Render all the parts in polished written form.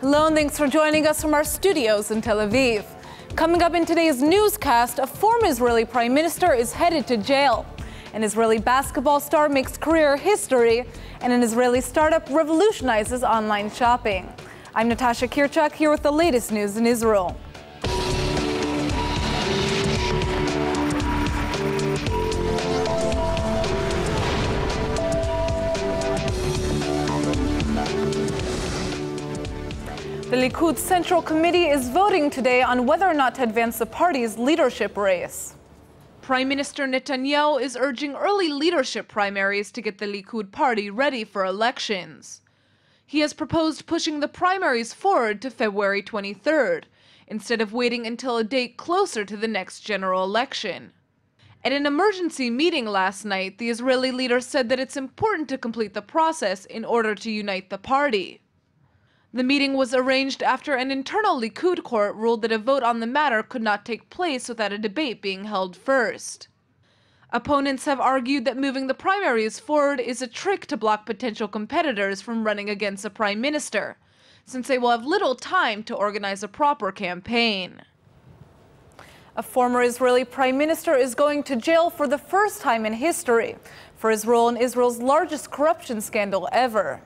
Hello and thanks for joining us from our studios in Tel Aviv. Coming up in today's newscast, a former Israeli prime minister is headed to jail. An Israeli basketball star makes career history, and an Israeli startup revolutionizes online shopping. I'm Natasha Kirchak here with the latest news in Israel. The Likud Central Committee is voting today on whether or not to advance the party's leadership race. Prime Minister Netanyahu is urging early leadership primaries to get the Likud party ready for elections. He has proposed pushing the primaries forward to February 23rd, instead of waiting until a date closer to the next general election. At an emergency meeting last night, the Israeli leader said that it's important to complete the process in order to unite the party. The meeting was arranged after an internal Likud court ruled that a vote on the matter could not take place without a debate being held first. Opponents have argued that moving the primaries forward is a trick to block potential competitors from running against a prime minister, since they will have little time to organize a proper campaign. A former Israeli prime minister is going to jail for the first time in history for his role in Israel's largest corruption scandal ever.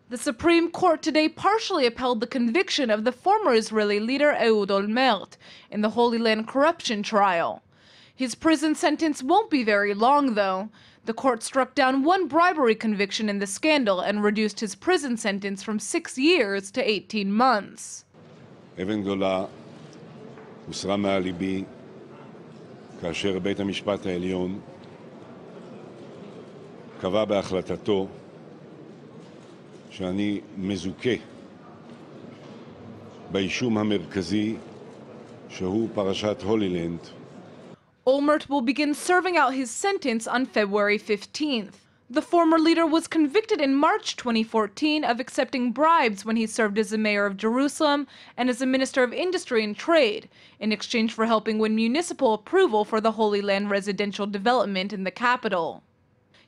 The Supreme Court today partially upheld the conviction of the former Israeli leader Olmert in the Holy Land corruption trial. His prison sentence won't be very long, though. The court struck down one bribery conviction in the scandal and reduced his prison sentence from 6 years to 18 months. אבן גדולה הוסרה מעל ליבי כאשר בית המשפט העליון קבע בהחלטתו שאני מזוכה באישום המרכזי שהוא פרשת הולילנד. Olmert will begin serving out his sentence on February 15th. The former leader was convicted in March 2014 of accepting bribes when he served as the mayor of Jerusalem and as a minister of industry and trade in exchange for helping win municipal approval for the Holy Land residential development in the capital.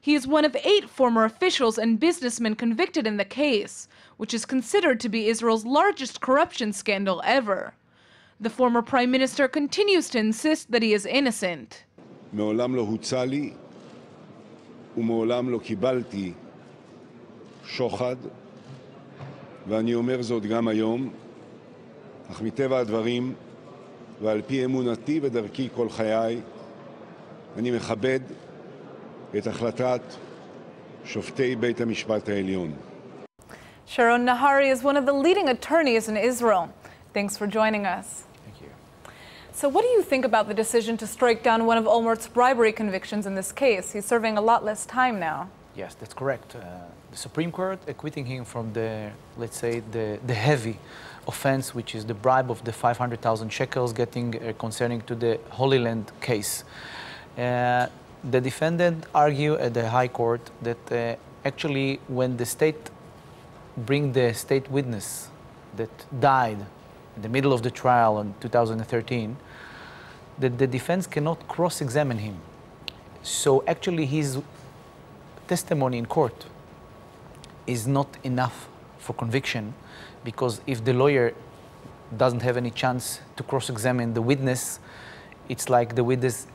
He is one of 8 former officials and businessmen convicted in the case, which is considered to be Israel's largest corruption scandal ever. The former prime minister continues to insist that he is innocent. מעולם לא הוצע לי ומעולם לא קיבלתי שוחד, ואני אומר זאת גם היום, אך מטבע הדברים ועל פי אמונתי ודרכי כל חיי, אני מכבד את החלטת שופטי בית המשפט העליון. Sharon Nahari is one of the leading attorneys in Israel. Thanks for joining us. Thank you. So what do you think about the decision to strike down one of Olmert's bribery convictions in this case? He's serving a lot less time now. Yes, that's correct. The Supreme Court acquitting him from the, let's say, the heavy offense, which is the bribe of the 500,000 shekels concerning to the Holy Land case. The defendant argued at the High Court that actually when the state bring the state witness that died in the middle of the trial in 2013, that the defense cannot cross-examine him. So actually his testimony in court is not enough for conviction, because if the lawyer doesn't have any chance to cross-examine the witness, it's like the witness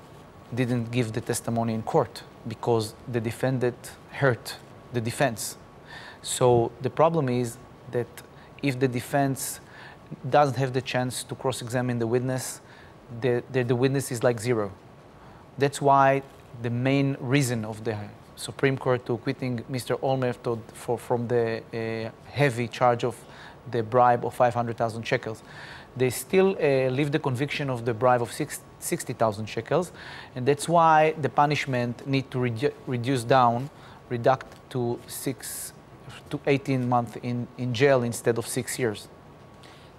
didn't give the testimony in court because the defendant hurt the defense. So the problem is that if the defense doesn't have the chance to cross-examine the witness, the witness is like zero. That's why the main reason of the Supreme Court to acquitting Mr. Olmert from the heavy charge of the bribe of 500,000 shekels. They still leave the conviction of the bribe of 60,000 shekels, and that's why the punishment need to reduct to 6 to 18 months in jail instead of 6 years.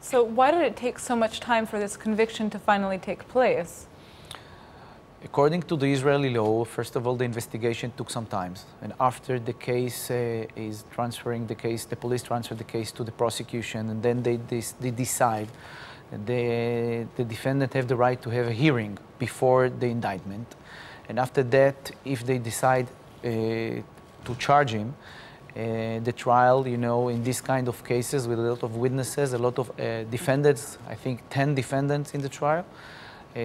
So why did it take so much time for this conviction to finally take place? According to the Israeli law, first of all, the investigation took some time. And after the case is transferring the case, the police transfer the case to the prosecution, and then they decide that the defendant have the right to have a hearing before the indictment. And after that, if they decide to charge him, The trial, you know, in this kind of cases with a lot of witnesses, a lot of defendants, I think 10 defendants in the trial,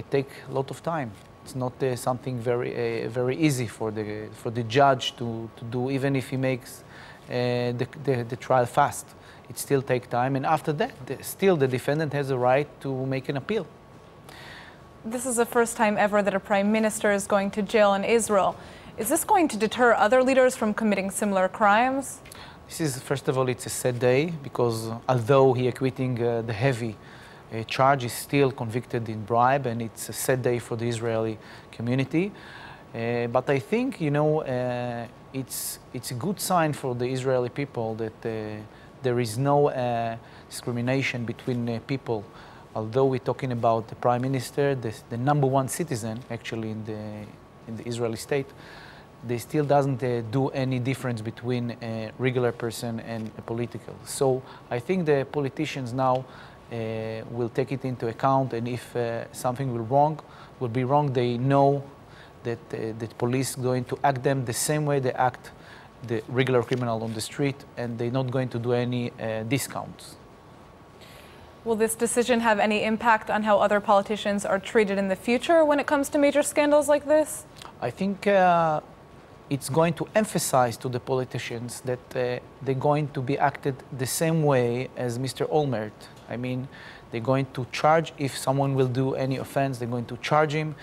take a lot of time. It's not something very easy for the judge to do, even if he makes the trial fast. It still takes time, and after that, still the defendant has a right to make an appeal. This is the first time ever that a prime minister is going to jail in Israel. Is this going to deter other leaders from committing similar crimes? This is, first of all, it's a sad day, because although he acquitting the heavy charge, is still convicted in bribe, and it's a sad day for the Israeli community. But I think, you know, it's a good sign for the Israeli people that there is no discrimination between people. Although we're talking about the prime minister, the #1 citizen actually in the Israeli state, they still doesn't do any difference between a regular person and a political. So I think the politicians now will take it into account, and if something will be wrong, they know that the police going to act them the same way they act the regular criminal on the street, and they're not going to do any discounts. Will this decision have any impact on how other politicians are treated in the future when it comes to major scandals like this? I think it's going to emphasize to the politicians that they're going to be acted the same way as Mr. Olmert. I mean, they're going to charge, if someone will do any offense, they're going to charge him,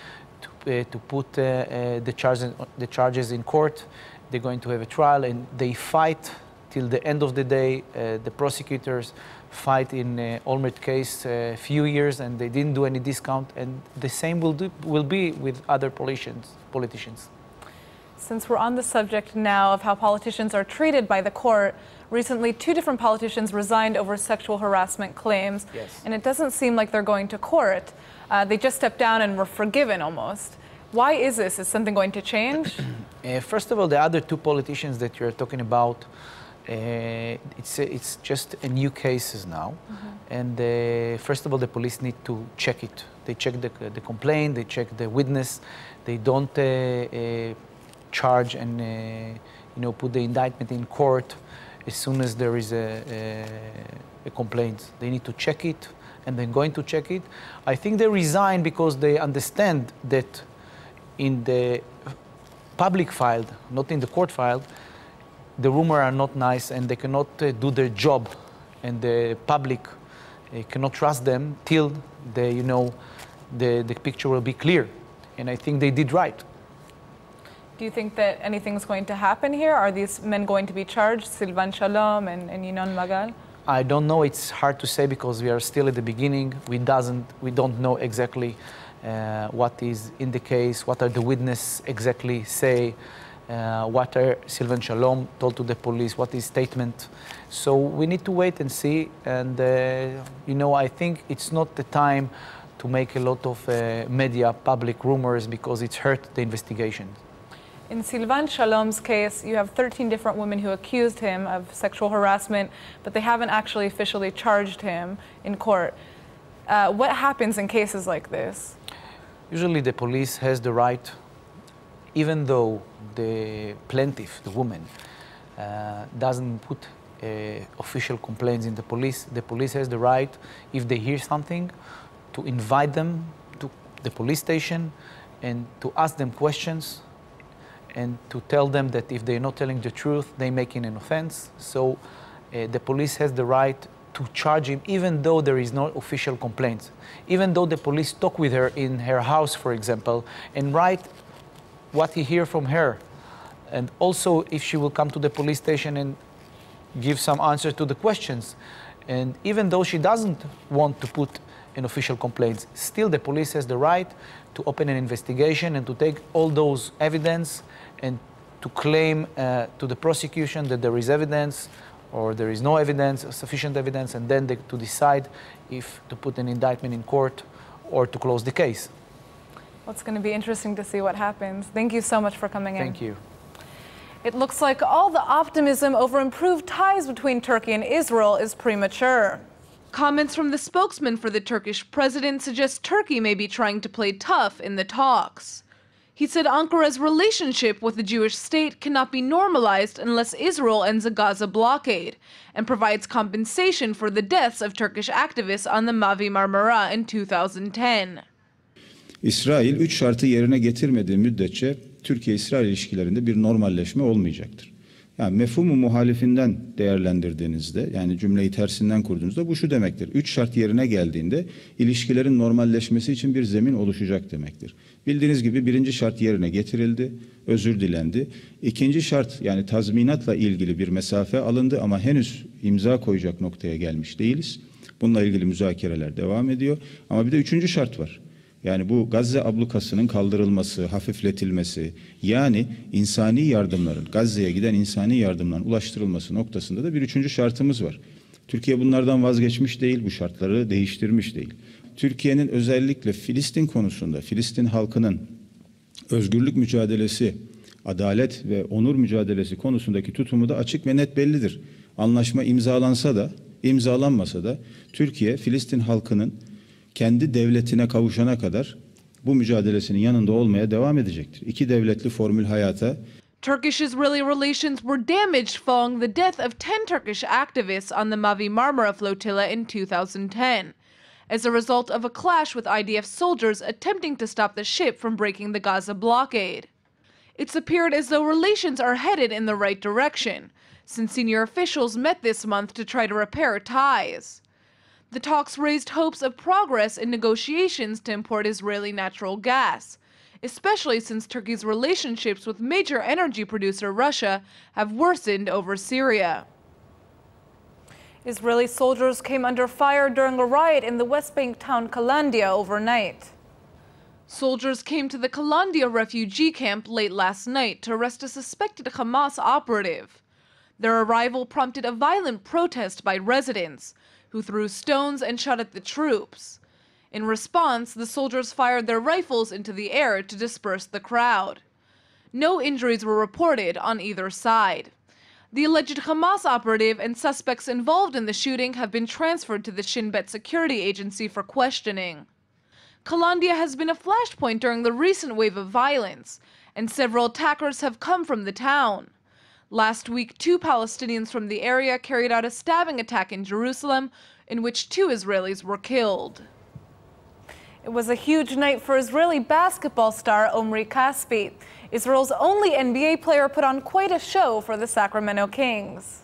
to put the charges in court. They're going to have a trial, and they fight till the end of the day. The prosecutors fight in Olmert case a few years, and they didn't do any discount, and the same will be with other politicians. Since we're on the subject now of how politicians are treated by the court, recently 2 different politicians resigned over sexual harassment claims. Yes. And it doesn't seem like they're going to court. They just stepped down and were forgiven almost. Why is this? Is something going to change? First of all, the other 2 politicians that you're talking about, it's just a new cases now. And first of all, the police need to check it. They check the complaint, they check the witness. They don't charge and you know, put the indictment in court as soon as there is a complaint. They need to check it, and they're going to check it. I think they resign because they understand that in the public file, not in the court file, the rumors are not nice, and they cannot do their job, and the public cannot trust them till the picture will be clear. And I think they did right. Do you think that anything's going to happen here? Are these men going to be charged, Silvan Shalom and Yinon Magal? I don't know. It's hard to say because we are still at the beginning. We don't know exactly what is in the case, what are the witnesses exactly say, what are Silvan Shalom told to the police, what is statement. So we need to wait and see. And you know, I think it's not the time to make a lot of media public rumors, because it's hurt the investigation. In Silvan Shalom's case, you have 13 different women who accused him of sexual harassment, but they haven't actually officially charged him in court. What happens in cases like this? Usually the police has the right, even though the plaintiff, the woman, doesn't put official complaints in the police has the right, if they hear something, to invite them to the police station and to ask them questions, and to tell them that if they're not telling the truth, they're making an offense. So the police has the right to charge him, even though there is no official complaint. Even though the police talk with her in her house, for example, and write what he hear from her. And also if she will come to the police station and give some answer to the questions. And even though she doesn't want to put an official complaint, still the police has the right to open an investigation and to take all those evidence and to claim to the prosecution that there is evidence or there is no evidence, sufficient evidence, and then to decide if to put an indictment in court or to close the case. Well, it's going to be interesting to see what happens. Thank you so much for coming in. Thank you. It looks like all the optimism over improved ties between Turkey and Israel is premature. Comments from the spokesman for the Turkish president suggest Turkey may be trying to play tough in the talks. He said Ankara's relationship with the Jewish state cannot be normalized unless Israel ends a Gaza blockade and provides compensation for the deaths of Turkish activists on the Mavi Marmara in 2010. İsrail 3 şartı yerine getirmediği müddetçe Türkiye-İsrail ilişkilerinde bir normalleşme olmayacaktır. Yani mefhumu muhalifinden değerlendirdiğinizde, yani cümleyi tersinden kurduğunuzda bu şu demektir. 3 şart yerine geldiğinde ilişkilerin normalleşmesi için bir zemin oluşacak demektir. Bildiğiniz gibi 1. şart yerine getirildi, özür dilendi. 2. şart, yani tazminatla ilgili bir mesafe alındı ama henüz imza koyacak noktaya gelmiş değiliz. Bununla ilgili müzakereler devam ediyor. Ama bir de 3. şart var. Yani bu Gazze ablukasının kaldırılması, hafifletilmesi, yani insani yardımların, Gazze'ye giden insani yardımların ulaştırılması noktasında da bir 3. şartımız var. Türkiye bunlardan vazgeçmiş değil, bu şartları değiştirmiş değil. Türkiye'nin özellikle Filistin konusunda, Filistin halkının özgürlük mücadelesi, adalet ve onur mücadelesi konusundaki tutumu da açık ve net bellidir. Anlaşma imzalansa da, imzalanmasa da Türkiye, Filistin halkının kendi devletine kavuşana kadar bu mücadelesinin yanında olmaya devam edecektir. 2 devletli formül hayata. Turkish-Israeli relations were damaged following the death of 10 Turkish activists on the Mavi Marmara flotilla in 2010, as a result of a clash with IDF soldiers attempting to stop the ship from breaking the Gaza blockade. It's appeared as though relations are headed in the right direction, since senior officials met this month to try to repair ties. The talks raised hopes of progress in negotiations to import Israeli natural gas, especially since Turkey's relationships with major energy producer Russia have worsened over Syria. Israeli soldiers came under fire during a riot in the West Bank town Qalandia overnight. Soldiers came to the Qalandia refugee camp late last night to arrest a suspected Hamas operative. Their arrival prompted a violent protest by residents, who threw stones and shot at the troops. In response, the soldiers fired their rifles into the air to disperse the crowd. No injuries were reported on either side. The alleged Hamas operative and suspects involved in the shooting have been transferred to the Shin Bet security agency for questioning. Qalandia has been a flashpoint during the recent wave of violence, and several attackers have come from the town. Last week, 2 Palestinians from the area carried out a stabbing attack in Jerusalem, in which 2 Israelis were killed. It was a huge night for Israeli basketball star Omri Casspi. Israel's only NBA player put on quite a show for the Sacramento Kings.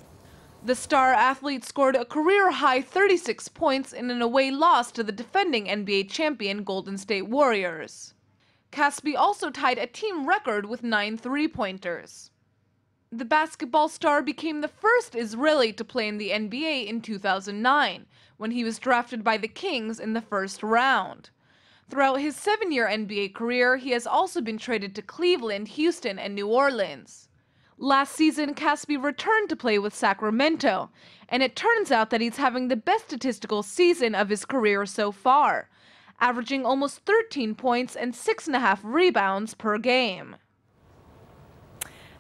The star athlete scored a career-high 36 points in an away loss to the defending NBA champion Golden State Warriors. Casspi also tied a team record with 9 three-pointers. The basketball star became the first Israeli to play in the NBA in 2009, when he was drafted by the Kings in the first round. Throughout his 7-year NBA career, he has also been traded to Cleveland, Houston, and New Orleans. Last season, Casspi returned to play with Sacramento, and it turns out that he's having the best statistical season of his career so far, averaging almost 13 points and 6.5 rebounds per game.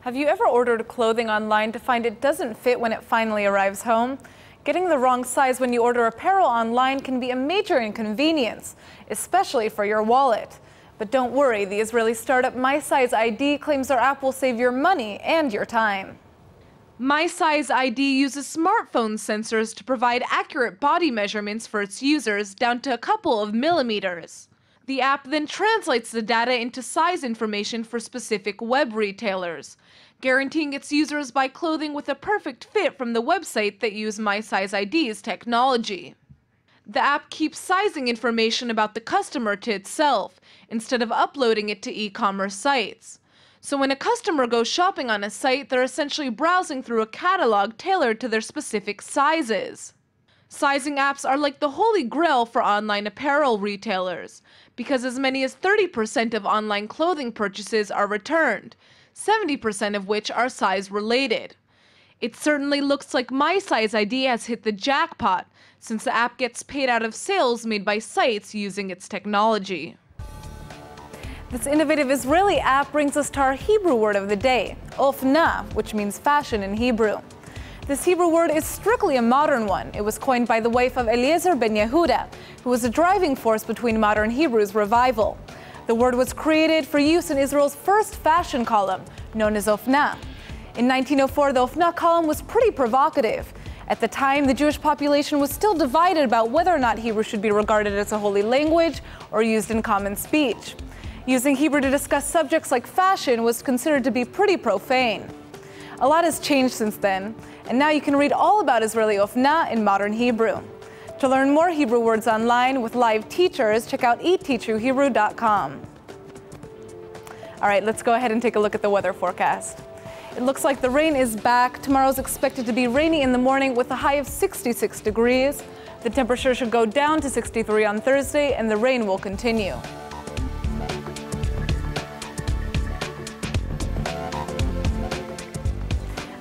Have you ever ordered clothing online to find it doesn't fit when it finally arrives home? Getting the wrong size when you order apparel online can be a major inconvenience, especially for your wallet. But don't worry, the Israeli startup My Size ID claims their app will save your money and your time. My Size ID uses smartphone sensors to provide accurate body measurements for its users down to a couple of millimeters. The app then translates the data into size information for specific web retailers, guaranteeing its users buy clothing with a perfect fit from the website that use My Size ID's technology. The app keeps sizing information about the customer to itself, instead of uploading it to e-commerce sites. So when a customer goes shopping on a site, they're essentially browsing through a catalog tailored to their specific sizes. Sizing apps are like the holy grail for online apparel retailers, because as many as 30% of online clothing purchases are returned, 70% of which are size-related. It certainly looks like My Size ID has hit the jackpot, since the app gets paid out of sales made by sites using its technology. This innovative Israeli app brings us to our Hebrew word of the day, ofna, which means fashion in Hebrew. This Hebrew word is strictly a modern one. It was coined by the wife of Eliezer ben Yehuda, who was a driving force between modern Hebrews' revival. The The word was created for use in Israel's first fashion column, known as Ofna. In 1904, the Ofna column was pretty provocative. At the time, the Jewish population was still divided about whether or not Hebrew should be regarded as a holy language or used in common speech. Using Hebrew to discuss subjects like fashion was considered to be pretty profane. A lot has changed since then, and now you can read all about Israeli Ofna in modern Hebrew. To learn more Hebrew words online with live teachers, check out eTeachYouHebrew.com. All right, let's go ahead and take a look at the weather forecast. It looks like the rain is back. Tomorrow's expected to be rainy in the morning with a high of 66 degrees. The temperature should go down to 63 on Thursday, and the rain will continue.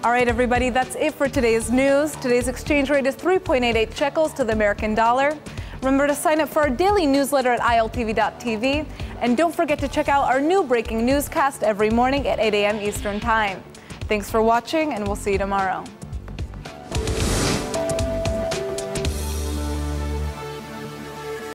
All right, everybody, that's it for today's news. Today's exchange rate is 3.88 shekels to the American dollar. Remember to sign up for our daily newsletter at ILTV.tv. And don't forget to check out our new breaking newscast every morning at 8 a.m. Eastern Time. Thanks for watching, and we'll see you tomorrow.